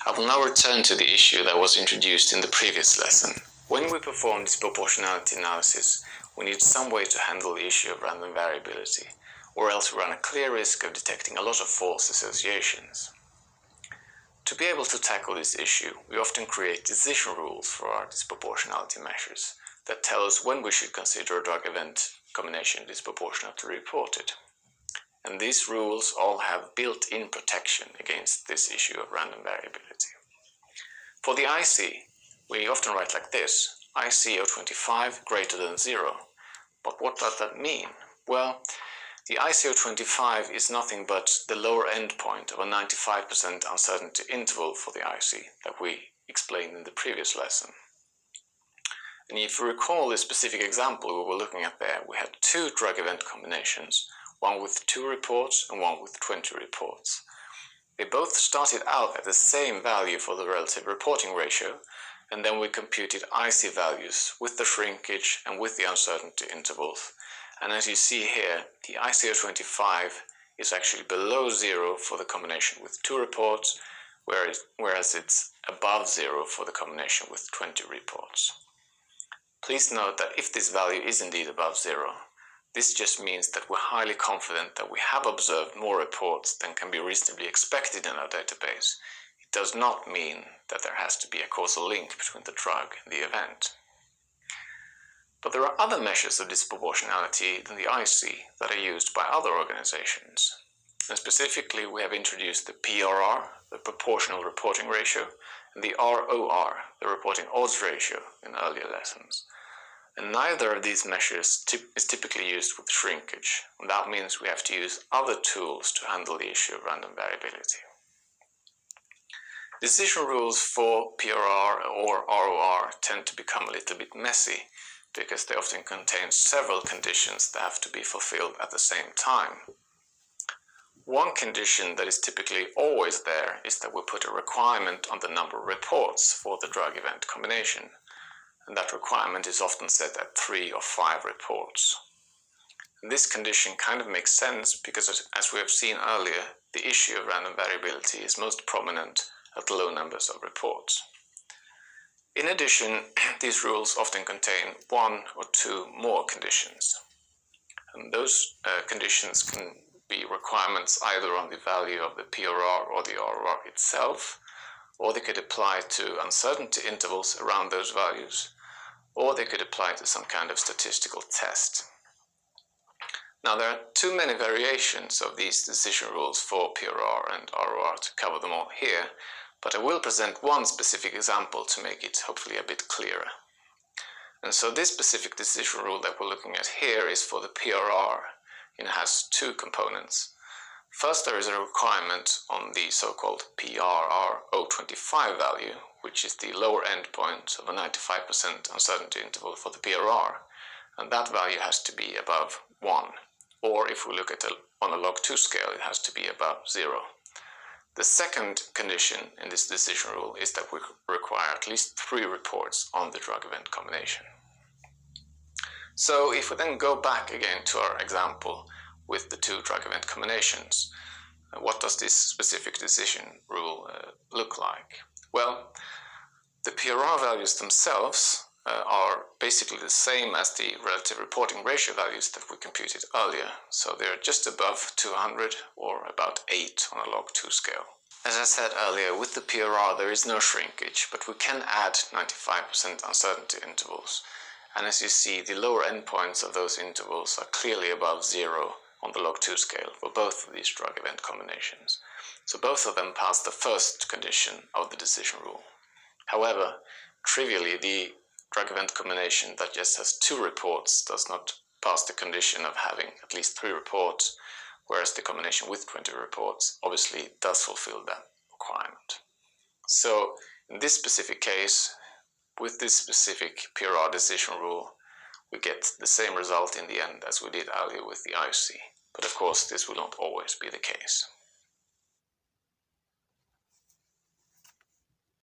I will now return to the issue that was introduced in the previous lesson. When we perform disproportionality analysis, we need some way to handle the issue of random variability, or else we run a clear risk of detecting a lot of false associations. To be able to tackle this issue, we often create decision rules for our disproportionality measures that tell us when we should consider a drug-event combination disproportionately reported. And these rules all have built-in protection against this issue of random variability. For the IC, we often write like this: IC of 25 greater than 0. But what does that mean? Well, the IC of 25 is nothing but the lower end point of a 95% uncertainty interval for the IC that we explained in the previous lesson. And if you recall this specific example we were looking at there, we had two drug event combinations, one with 2 reports and one with 20 reports. They both started out at the same value for the relative reporting ratio, and then we computed IC values with the shrinkage and with the uncertainty intervals. And as you see here, the IC of 25 is actually below 0 for the combination with 2 reports, whereas it's above 0 for the combination with 20 reports. Please note that if this value is indeed above 0, this just means that we're highly confident that we have observed more reports than can be reasonably expected in our database. It does not mean that there has to be a causal link between the drug and the event. But there are other measures of disproportionality than the IC that are used by other organizations. And specifically, we have introduced the PRR, the proportional reporting ratio, and the ROR, the reporting odds ratio, in earlier lessons. And neither of these measures is typically used with shrinkage, and that means we have to use other tools to handle the issue of random variability. Decision rules for PRR or ROR tend to become a little bit messy because they often contain several conditions that have to be fulfilled at the same time. One condition that is typically always there is that we put a requirement on the number of reports for the drug event combination, and that requirement is often set at 3 or 5 reports. And this condition kind of makes sense because, as we have seen earlier, the issue of random variability is most prominent at low numbers of reports. In addition, these rules often contain 1 or 2 more conditions, and those conditions can be requirements either on the value of the PRR or the ROR itself, or they could apply to uncertainty intervals around those values, or they could apply to some kind of statistical test. Now, there are too many variations of these decision rules for PRR and ROR to cover them all here, but I will present one specific example to make it hopefully a bit clearer. And so this specific decision rule that we're looking at here is for the PRR, and it has 2 components. First, there is a requirement on the so-called PRR 025 value, which is the lower end point of a 95% uncertainty interval for the PRR, and that value has to be above 1, or if we look at it on a log2 scale, it has to be above 0. The second condition in this decision rule is that we require at least 3 reports on the drug event combination. So if we then go back again to our example with the 2 drug event combinations, what does this specific decision rule look like? Well, the PRR values themselves are basically the same as the relative reporting ratio values that we computed earlier, so they're just above 200 or about 8 on a log2 scale. As I said earlier, with the PRR there is no shrinkage, but we can add 95% uncertainty intervals. And as you see, the lower endpoints of those intervals are clearly above 0 on the log2 scale for both of these drug event combinations. So both of them pass the first condition of the decision rule. However, trivially, the drug event combination that just has 2 reports does not pass the condition of having at least 3 reports, whereas the combination with 20 reports obviously does fulfill that requirement. So in this specific case, with this specific PRR decision rule, we get the same result in the end as we did earlier with the IC. But of course, this will not always be the case.